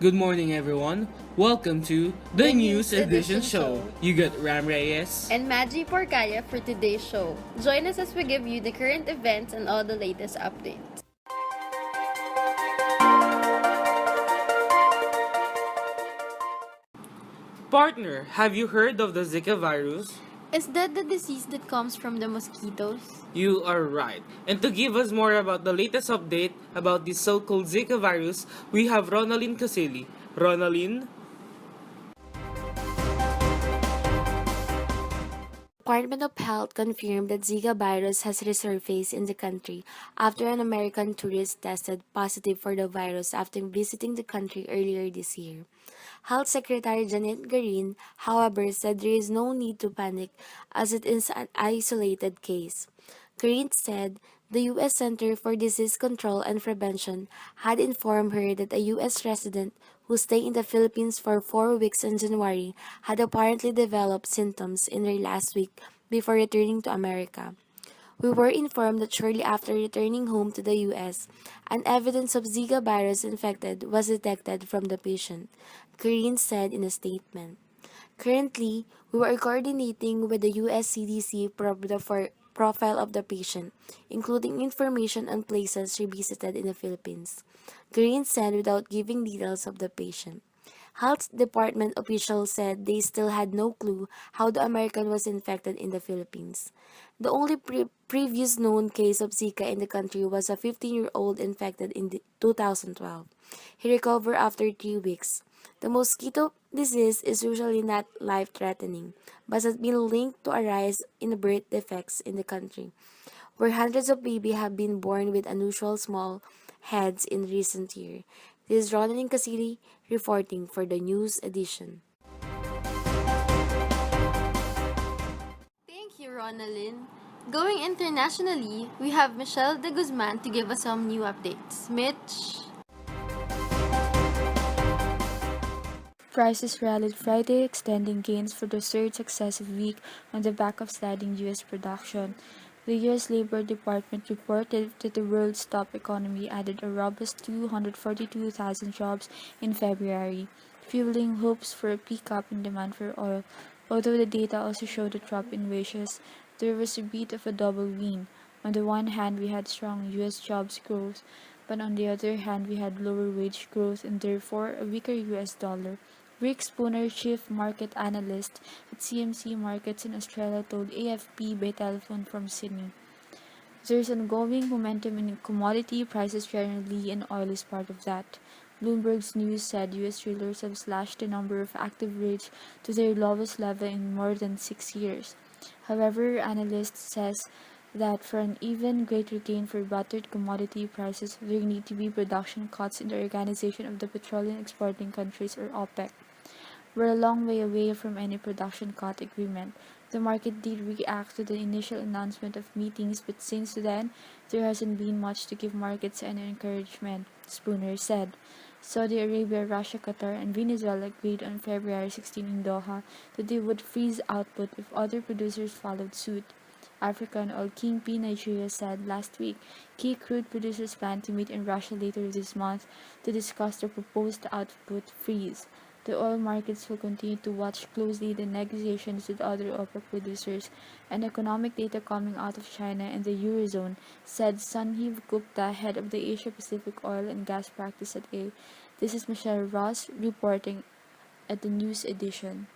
Good morning, everyone. Welcome to the News Edition Show. You got Ram Reyes and Maggie Porcaya for today's show. Join us as we give you the current events and all the latest updates. Partner, have you heard of the Zika virus? Is that the disease that comes from the mosquitoes? You are right. And to give us more about the latest update about this so-called Zika virus, we have Ronaldin Casilli. Ronaldin? Department of Health confirmed that Zika virus has resurfaced in the country after an American tourist tested positive for the virus after visiting the country earlier this year. Health Secretary Janet Garin, however, said there is no need to panic as it is an isolated case. Garin said the U.S. Center for Disease Control and Prevention had informed her that a U.S. resident who stayed in the Philippines for 4 weeks in January had apparently developed symptoms in their last week before returning to America. We were informed that shortly after returning home to the U.S., an evidence of Zika virus infected was detected from the patient, Green said in a statement. Currently, we are coordinating with the U.S. CDC for profile of the patient, including information on places she visited in the Philippines, Green said without giving details of the patient. Health Department officials said they still had no clue how the American was infected in the Philippines. The only previous known case of Zika in the country was a 15-year-old infected in 2012. He recovered after 3 weeks. The mosquito disease is usually not life-threatening, but has been linked to a rise in birth defects in the country, where hundreds of babies have been born with unusual small heads in recent years. This is Ronan Casiri reporting for the news edition. Thank you, Ronaldin. Going internationally, we have Michelle de Guzman to give us some new updates. Mitch? Prices rallied Friday, extending gains for the third successive week on the back of sliding U.S. production. The U.S. Labor Department reported that the world's top economy added a robust 242,000 jobs in February, fueling hopes for a pickup in demand for oil. Although the data also showed a drop in wages, there was a bit of a double win. On the one hand, we had strong U.S. jobs growth, but on the other hand, we had lower wage growth and therefore a weaker U.S. dollar. Rick Spooner, chief market analyst at CMC Markets in Australia, told AFP by telephone from Sydney. There's ongoing momentum in commodity prices generally, and oil is part of that. Bloomberg's news said U.S. drillers have slashed the number of active rigs to their lowest level in more than 6 years. However, analyst says that for an even greater gain for battered commodity prices, there need to be production cuts in the Organization of the Petroleum Exporting Countries, or OPEC. We're a long way away from any production cut agreement. The market did react to the initial announcement of meetings, but since then, there hasn't been much to give markets any encouragement, Spooner said. Saudi Arabia, Russia, Qatar, and Venezuela agreed on February 16 in Doha that they would freeze output if other producers followed suit. African oil kingpin Nigeria said last week key crude producers plan to meet in Russia later this month to discuss the proposed output freeze. The oil markets will continue to watch closely the negotiations with other OPEC producers, and economic data coming out of China and the Eurozone, said Sanjeev Gupta, head of the Asia Pacific Oil and Gas Practice at A. This is Michelle Ross reporting at the News Edition.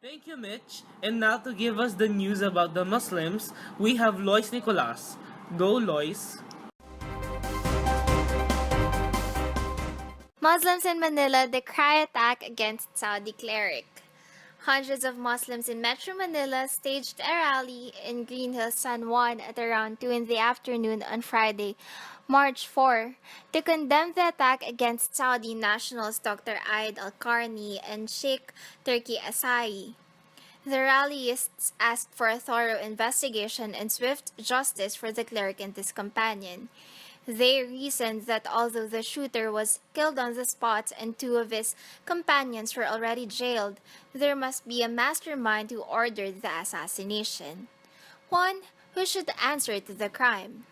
Thank you, Mitch. And now to give us the news about the Muslims, we have Lois Nicolas. Go, Lois. Muslims in Manila decry attack against Saudi cleric. Hundreds of Muslims in Metro Manila staged a rally in Green Hills, San Juan at around 2 in the afternoon on Friday, March 4, to condemn the attack against Saudi nationals Dr. Aid Al-Qarni and Sheikh Turki Asai. The rallyists asked for a thorough investigation and swift justice for the cleric and his companion. They reasoned that although the shooter was killed on the spot and 2 of his companions were already jailed, there must be a mastermind who ordered the assassination. One who should answer to the crime.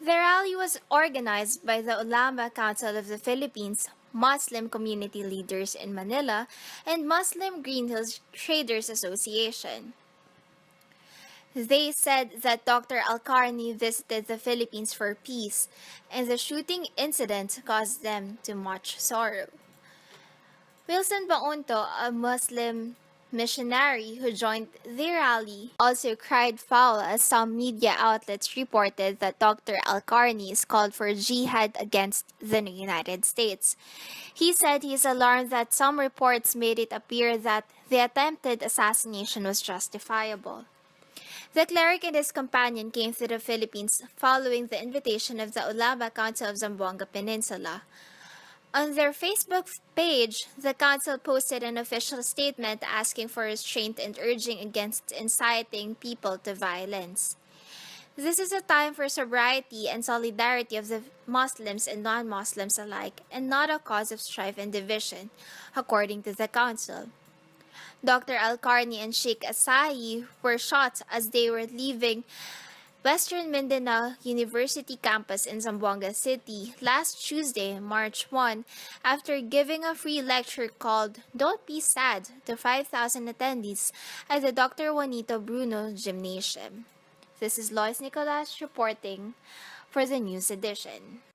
The rally was organized by the Ulama Council of the Philippines, Muslim community leaders in Manila, and Muslim Green Hills Traders Association. They said that Dr. Alcarni visited the Philippines for peace, and the shooting incident caused them too much sorrow. Wilson Baunto, a Muslim missionary who joined the rally, also cried foul as some media outlets reported that Dr. Alcarnis called for jihad against the United States. He said he is alarmed that some reports made it appear that the attempted assassination was justifiable. The cleric and his companion came to the Philippines following the invitation of the Ulama Council of Zamboanga Peninsula. On their Facebook page, the council posted an official statement asking for restraint and urging against inciting people to violence. This is a time for sobriety and solidarity of the Muslims and non-Muslims alike, and not a cause of strife and division, according to the council. Dr. Alcarni and Sheikh Asahi were shot as they were leaving Western Mindanao University campus in Zamboanga City last Tuesday, March 1, after giving a free lecture called Don't Be Sad to 5,000 attendees at the Dr. Juanito Bruno Gymnasium. This is Lois Nicolas reporting for the news edition.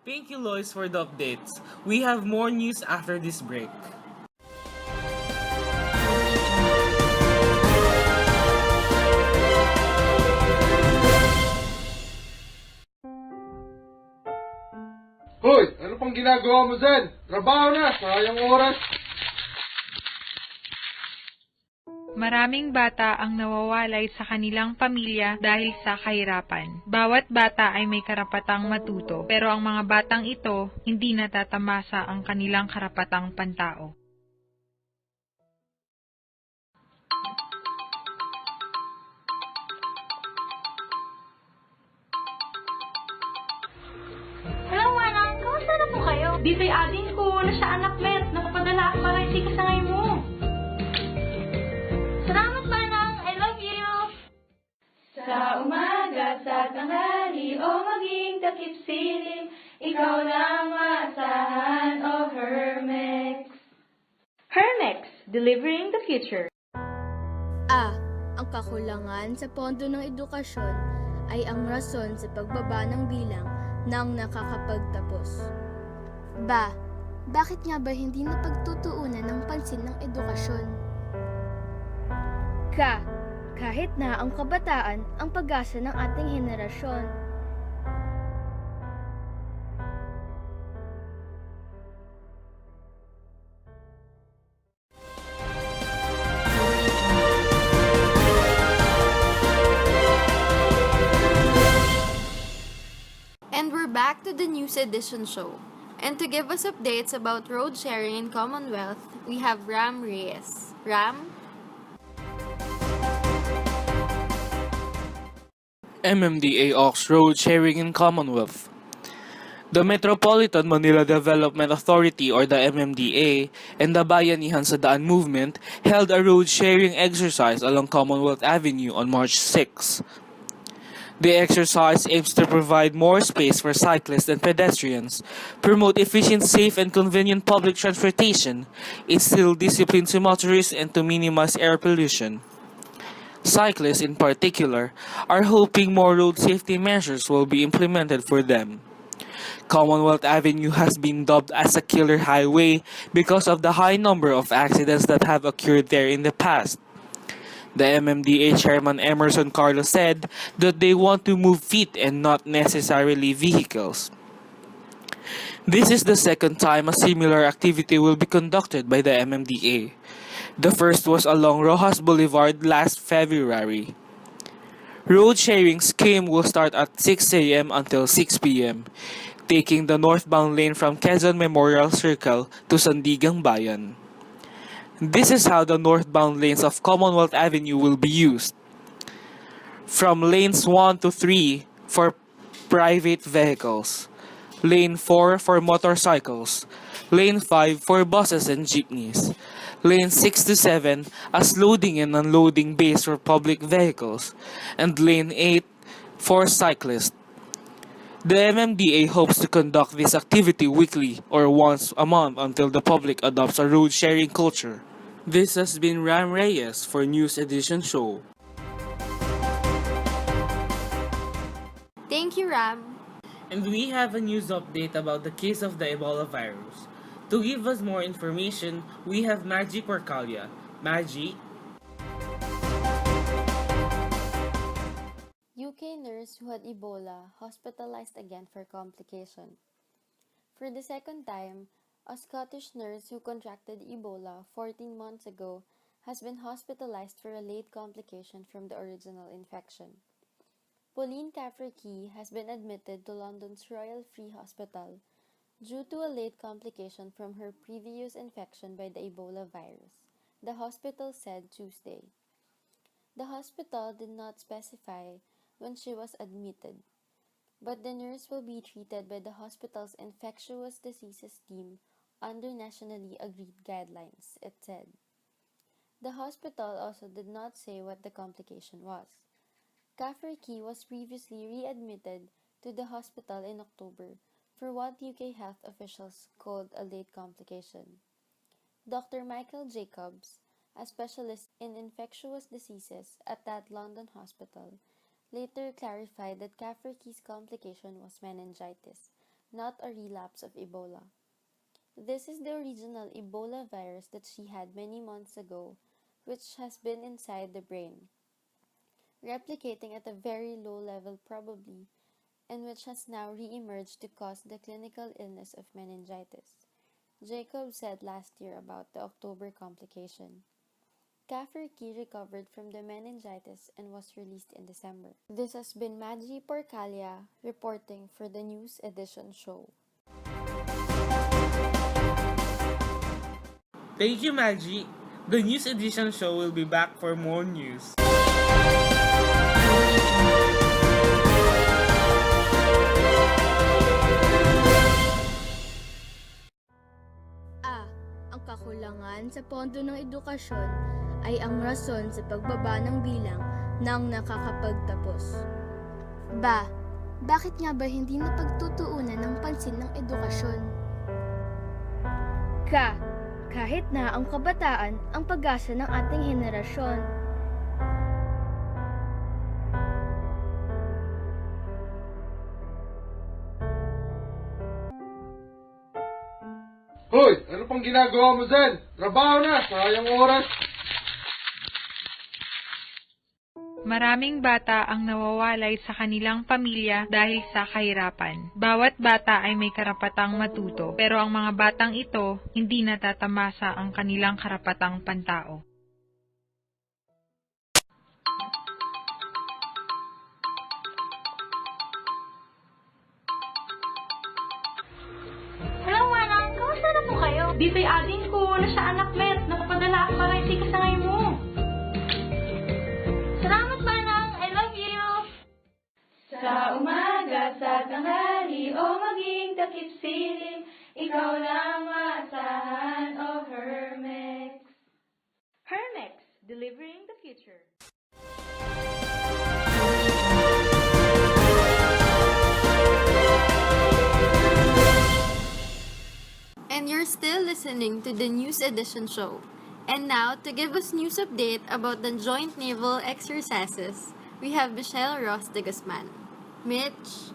Thank you, Lois, for the updates. We have more news after this break. Hoy, ano pang ginagawa mo dyan? Trabaho na, sayang oras. Maraming bata ang nawawalay sa kanilang pamilya dahil sa kahirapan. Bawat bata ay may karapatang matuto, pero ang mga batang ito hindi natatamasa ang kanilang karapatang pantao. Hello, Manang. Kamusta na po kayo? Dito yung ading ko na siya anak, Met. Nakapadala ako para isikasangay mo. Salamat, Manang. I love you. Sa umaga, sa tanghali, o maging takip silim, ikaw lang maasahan, o Hermex. Hermex, delivering the future. Ang kakulangan sa pondo ng edukasyon ay ang rason sa pagbaba ng bilang ng nakakapagtapos. Bakit nga ba hindi napagtutuunan ng pansin ng edukasyon? Kahit na ang kabataan ang pag-asa ng ating henerasyon. And we're back to the News Edition show. And to give us updates about road sharing in Commonwealth, we have Ram Reyes. Ram? MMDA Ox Road Sharing in Commonwealth. The Metropolitan Manila Development Authority or the MMDA and the Bayanihan sa Daan Movement held a road sharing exercise along Commonwealth Avenue on March 6. The exercise aims to provide more space for cyclists and pedestrians, promote efficient, safe, and convenient public transportation, instill discipline to motorists, and to minimize air pollution. Cyclists, in particular, are hoping more road safety measures will be implemented for them. Commonwealth Avenue has been dubbed as a killer highway because of the high number of accidents that have occurred there in the past. The MMDA Chairman Emerson Carlos said that they want to move feet and not necessarily vehicles. This is the second time a similar activity will be conducted by the MMDA. The first was along Rojas Boulevard last February. Road sharing scheme will start at 6 a.m. until 6 p.m., taking the northbound lane from Quezon Memorial Circle to Sandigang Bayan. This is how the northbound lanes of Commonwealth Avenue will be used. From lanes 1 to 3 for private vehicles, lane 4 for motorcycles, lane 5 for buses and jeepneys, Lane 6 to 7 as loading and unloading bays for public vehicles, and Lane 8 for cyclists. The MMDA hopes to conduct this activity weekly or once a month until the public adopts a road sharing culture. This has been Ram Reyes for News Edition Show. Thank you, Ram. And we have a news update about the case of the Ebola virus. To give us more information, we have Maggie Porcalia. Maggie? UK nurse who had Ebola hospitalized again for complication. For the second time, a Scottish nurse who contracted Ebola 14 months ago has been hospitalized for a late complication from the original infection. Pauline Cafferkey has been admitted to London's Royal Free Hospital due to a late complication from her previous infection by the Ebola virus, the hospital said Tuesday. The hospital did not specify when she was admitted, but the nurse will be treated by the hospital's infectious diseases team under nationally agreed guidelines, it said. The hospital also did not say what the complication was. Cafferkey was previously readmitted to the hospital in October for what UK health officials called a late complication. Dr. Michael Jacobs, a specialist in infectious diseases at that London hospital, later clarified that Cafferkey's complication was meningitis, not a relapse of Ebola. This is the original Ebola virus that she had many months ago, which has been inside the brain, replicating at a very low level probably, and which has now re-emerged to cause the clinical illness of meningitis, Jacobs said last year about the October complication. Cafferkey recovered from the meningitis and was released in December. This has been Maggie Porcalia reporting for the News Edition show. Thank you, Maggie. The News Edition Show will be back for more news. Ang kakulangan sa pondo ng edukasyon ay ang rason sa pagbaba ng bilang ng nakakapagtapos. Bakit nga ba hindi napagtutuunan ng pansin ng edukasyon? Kahit na ang kabataan ang pag-asa ng ating henerasyon. Hoy, ano pang ginagawa mo dyan? Trabaho na, sayang oras. Maraming bata ang nawawalay sa kanilang pamilya dahil sa kahirapan. Bawat bata ay may karapatang matuto, pero ang mga batang ito hindi natatamasa ang kanilang karapatang pantao. Hello, Manang. Kamusta na po kayo? Di ading ko na sa anak met. Napapadala ako para hindi kasangay mo. Salamat, Manang. I love you. Sa umaga, sa tanghali, o maging takip silim, ikaw lang maasahan, o Hermex. Hermex, delivering the future. And you're still listening to the News Edition show. And now, to give us news update about the joint naval exercises, we have Michelle Ross de Guzman. Mitch?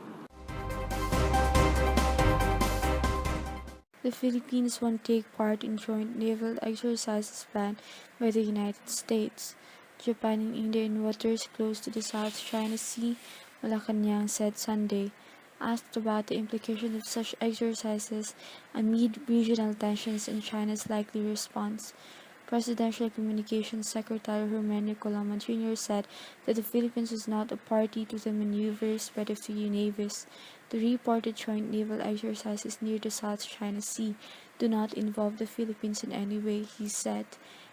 The Philippines won't take part in joint naval exercises planned by the United States, Japan, and India in waters close to the South China Sea, Malacanang said Sunday. Asked about the implication of such exercises amid regional tensions and China's likely response, Presidential Communications Secretary Herminio Coloma Jr. said that the Philippines was not a party to the maneuvers by the three navies. The reported joint naval exercises near the South China Sea do not involve the Philippines in any way, he said.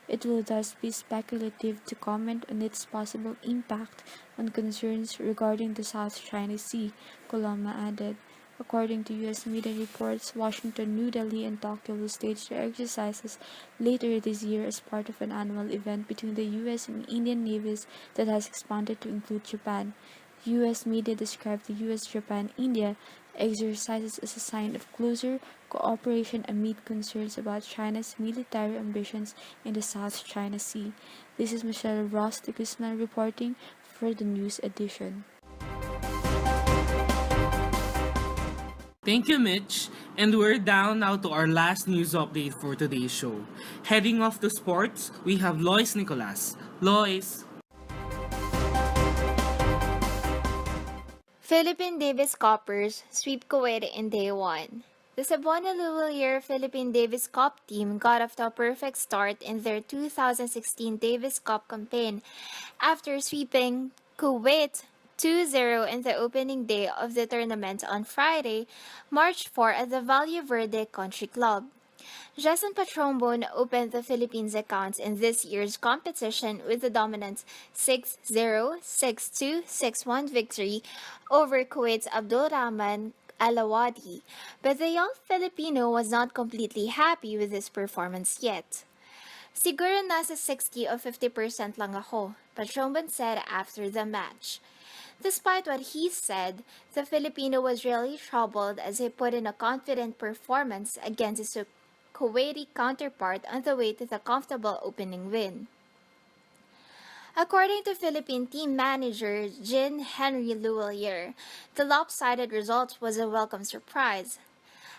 It will thus be speculative to comment on its possible impact on concerns regarding the South China Sea, Coloma added. According to U.S. media reports, Washington, New Delhi, and Tokyo will stage their exercises later this year as part of an annual event between the U.S. and Indian navies that has expanded to include Japan. U.S. media described the U.S., Japan, India exercises as a sign of closer cooperation amid concerns about China's military ambitions in the South China Sea. This is Michelle Ross de Guzman reporting for the news edition. Thank you, Mitch. And we're down now to our last news update for today's show. Heading off to sports, we have Lois Nicolas. Lois. Philippine Davis Coppers sweep Kuwait in day one. The Sabona Luwalier Philippine Davis Cup team got off to a perfect start in their 2016 Davis Cup campaign after sweeping Kuwait 2-0 in the opening day of the tournament on Friday, March 4 at the Valle Verde Country Club. Jason Patrombon opened the Philippines' accounts in this year's competition with a dominant 6-0, 6-2, 6-1 victory over Kuwait's Abdul Rahman Alawadi, but the young Filipino was not completely happy with his performance yet. Siguro nasa 60 o 50% lang ako, Patrombon said after the match. Despite what he said, the Filipino was really troubled as he put in a confident performance against his Kuwaiti counterpart on the way to the comfortable opening win. According to Philippine team manager Jin Henry Luwalier, the lopsided result was a welcome surprise.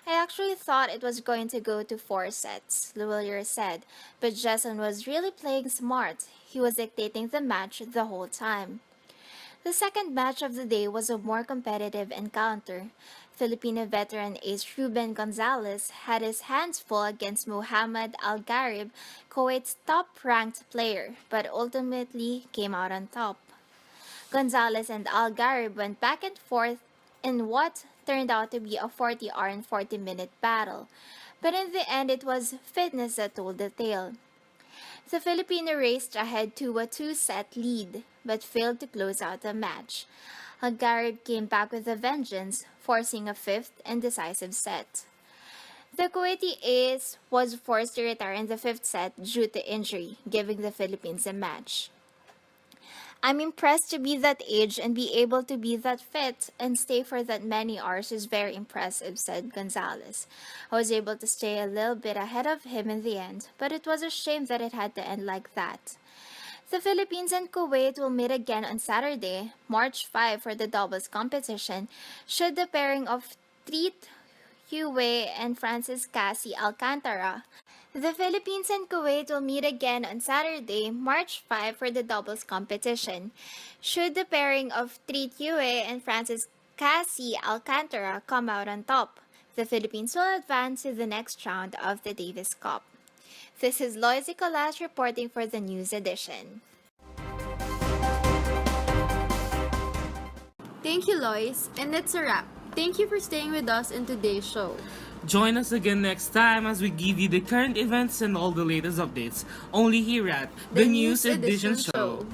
I actually thought it was going to go to 4 sets, Luwalier said, but Jason was really playing smart. He was dictating the match the whole time. The second match of the day was a more competitive encounter. Filipino veteran ace Ruben Gonzalez had his hands full against Mohamed Al-Garib, Kuwait's top-ranked player, but ultimately came out on top. Gonzalez and Al-Garib went back and forth in what turned out to be a 40-hour and 40-minute battle, but in the end it was fitness that told the tale. The Filipino raced ahead to a 2-set lead, but failed to close out the match. Al-Garib came back with a vengeance, forcing a 5th and decisive set. The Kuwaiti ace was forced to retire in the 5th set due to injury, giving the Philippines a match. I'm impressed to be that age and be able to be that fit and stay for that many hours is very impressive, said Gonzalez. I was able to stay a little bit ahead of him in the end, but it was a shame that it had to end like that. The Philippines and Kuwait will meet again on Saturday, March 5 for the doubles competition, should the pairing of Treat Huey and Francis Cassie Alcantara. The Philippines and Kuwait will meet again on Saturday, March 5 for the doubles competition. Should the pairing of Treat Huey and Francis Cassie Alcantara come out on top, the Philippines will advance to the next round of the Davis Cup. This is Lois Nicolas reporting for the news edition. Thank you, Lois, and that's a wrap. Thank you for staying with us in today's show. Join us again next time as we give you the current events and all the latest updates, only here at The News Edition Show.